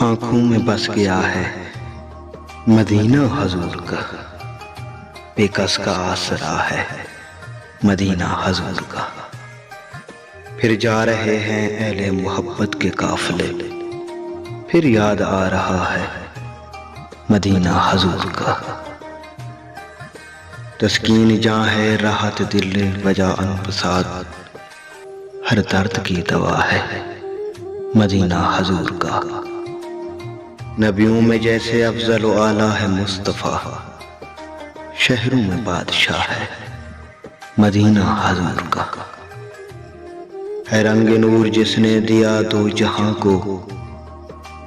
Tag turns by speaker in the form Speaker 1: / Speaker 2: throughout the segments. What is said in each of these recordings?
Speaker 1: आंखों में बस गया है मदीना हुजूर का, बेकस का आसरा है मदीना हुजूर का। फिर जा रहे हैं अहले मोहब्बत के काफिले, फिर याद आ रहा है मदीना हुजूर का। तस्कीन जां है राहत दिल वजा अनफसाद, हर दर्द की दवा है मदीना हुजूर का। नबियों में जैसे अफजल व आला है मुस्तफ़ा, शहरों में बादशाह है मदीना हुजूर का। है रंग नूर जिसने दिया दो जहां को,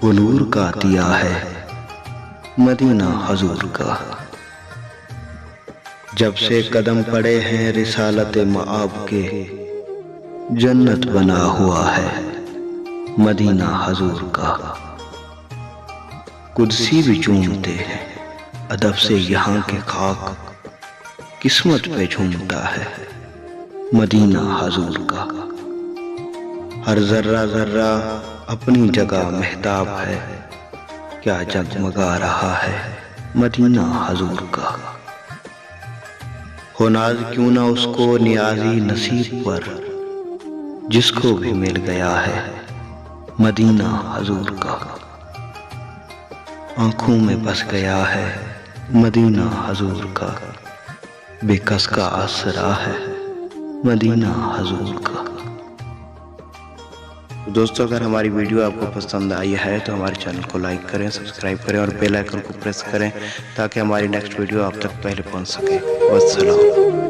Speaker 1: वो नूर का दिया है मदीना हुजूर का। जब से कदम पड़े हैं रिसालत मआब के, जन्नत बना हुआ है मदीना हुजूर का। कुदसी भी चूमते हैं अदब से यहाँ के खाक, किस्मत पे झूमता है मदीना हुजूर का। हर जर्रा जर्रा अपनी जगह मेहताब है, क्या जगमगा रहा है मदीना हुजूर का। हो नाज क्यों ना उसको नियाजी नसीब पर, जिसको भी मिल गया है मदीना हुजूर का। आंखों में बस गया है मदीना हुजूर का, बेकस का आसरा है मदीना हुजूर का। दोस्तों, अगर हमारी वीडियो आपको पसंद आई है तो हमारे चैनल को लाइक करें, सब्सक्राइब करें और बेल आइकन को प्रेस करें ताकि हमारी नेक्स्ट वीडियो आप तक पहले पहुंच सके। वस्सलाम।